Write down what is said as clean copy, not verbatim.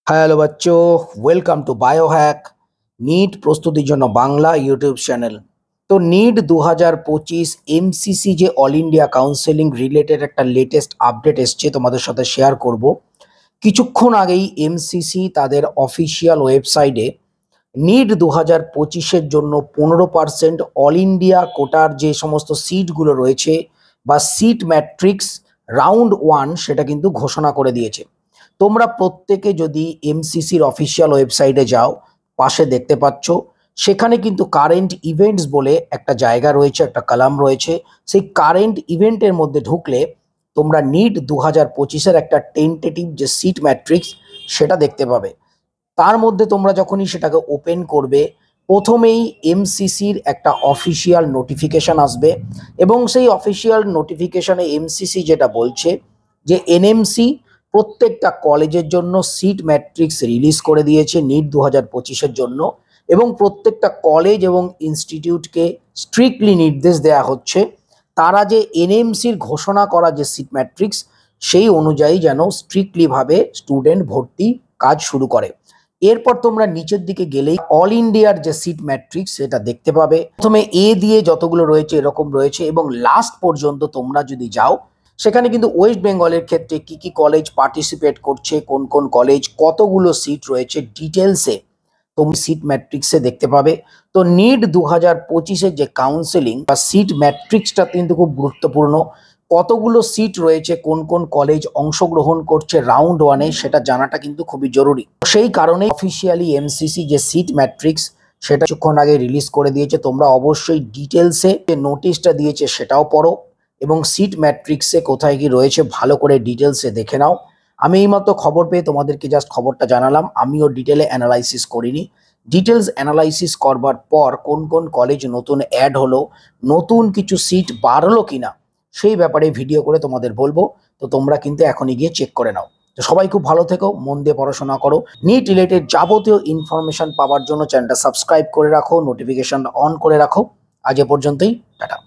Hello বাচ্চো, welcome to biohack NEET প্রস্তুতির জন্য বাংলা ইউটিউব চ্যানেল। তো নিট 2025 এমসিসি যে অল ইন্ডিয়া কাউন্সেলিং রিলেটেড একটা লেটেস্ট আপডেট এসছে তোমাদের সাথে শেয়ার করব। কিছুক্ষণ আগেই এমসিসি তাদের অফিসিয়াল ওয়েবসাইটে নিট 2025-এর জন্য 15% অল ইন্ডিয়া কোটার যে সমস্ত সিটগুলো রয়েছে বা সিট ম্যাট্রিক্স রাউন্ড 1 সেটা কিন্তু ঘোষণা করে দিয়েছে। তোমরা প্রত্যেকে যদি এমসিসির অফিসিয়াল ওয়েবসাইটে যাও, পাশে দেখতে পাচ্ছ সেখানে কিন্তু কারেন্ট ইভেন্টস বলে একটা জায়গা রয়েছে, একটা কলাম রয়েছে। সেই কারেন্ট ইভেন্টের মধ্যে ঢুকলে তোমরা নিট 2025-এর একটা টেন্টেটিভ যে সিট ম্যাট্রিক্স সেটা দেখতে পাবে। তার মধ্যে তোমরা যখনই সেটাকে ওপেন করবে, প্রথমেই এমসিসির একটা অফিসিয়াল নোটিফিকেশন আসবে এবং সেই অফিসিয়াল নোটিফিকেশনে এমসিসি যেটা বলছে যে এনএমসি প্রত্যেকটা কলেজের জন্য সিট ম্যাট্রিক্স রিলিজ করে দিয়েছে নিট 2025-এর জন্য, এবং প্রত্যেকটা কলেজ এবং ইনস্টিটিউটকে স্ট্রিক্টলি নির্দেশ দেওয়া হচ্ছে তারা যে এনএমসির ঘোষণা করা যে সিট ম্যাট্রিক্স সেই অনুযায়ী যেন স্ট্রিক্টলিভাবে স্টুডেন্ট ভর্তি কাজ শুরু করে। এরপর তোমরা নিচের দিকে গেলেই অল ইন্ডিয়ার যে সিট ম্যাট্রিক্স সেটা দেখতে পাবে। প্রথমে এ দিয়ে যতগুলো রয়েছে এরকম রয়েছে, এবং লাস্ট পর্যন্ত তোমরা যদি যাও সেখানে কিন্তু ওয়েস্ট বেঙ্গলের ক্ষেত্রে কি কি কলেজ পার্টিসিপেট করছে, কোন কোন কলেজ কতগুলো সিট রয়েছে ডিটেলসে তুমি সিট ম্যাট্রিক্সে দেখতে পাবে। তো নিট 2025-এর যে কাউন্সেলিং বা সিট ম্যাট্রিক্সটা কিন্তু খুব গুরুত্বপূর্ণ। কতগুলো সিট রয়েছে, কোন কোন কলেজ অংশগ্রহণ করছে রাউন্ড 1-এ সেটা জানাটা কিন্তু খুবই জরুরি। সেই কারণে অফিসিয়ালি এমসিসি যে সিট ম্যাট্রিক্স সেটা কিছুক্ষণ আগে রিলিজ করে দিয়েছে। তোমরা অবশ্যই ডিটেলসে যে নোটিশটা দিয়েছে সেটাও পড়ো এবং সিট ম্যাট্রিক্সে কোথায় কি রয়েছে ভালো করে ডিটেলসে দেখে নাও। আমি এইমাত্র খবর পেয়ে তোমাদেরকে জাস্ট খবরটা জানালাম, আমিও ডিটেলে অ্যানালাইসিস করিনি। ডিটেলস অ্যানালাইসিস করবার পর কোন কোন কলেজ নতুন অ্যাড হলো, নতুন কিছু সিট বাড়লো কিনা সেই ব্যাপারে ভিডিও করে তোমাদের বলবো। তো তোমরা কিন্তু এখনই গিয়ে চেক করে নাও। তো সবাই খুব ভালো থেকো, মন দিয়ে পড়াশোনা করো। নিট রিলেটেড যাবতীয় ইনফরমেশন পাওয়ার জন্য চ্যানেলটা সাবস্ক্রাইব করে রাখো, নোটিফিকেশন অন করে রাখো। আজ এ পর্যন্তই, টাটা।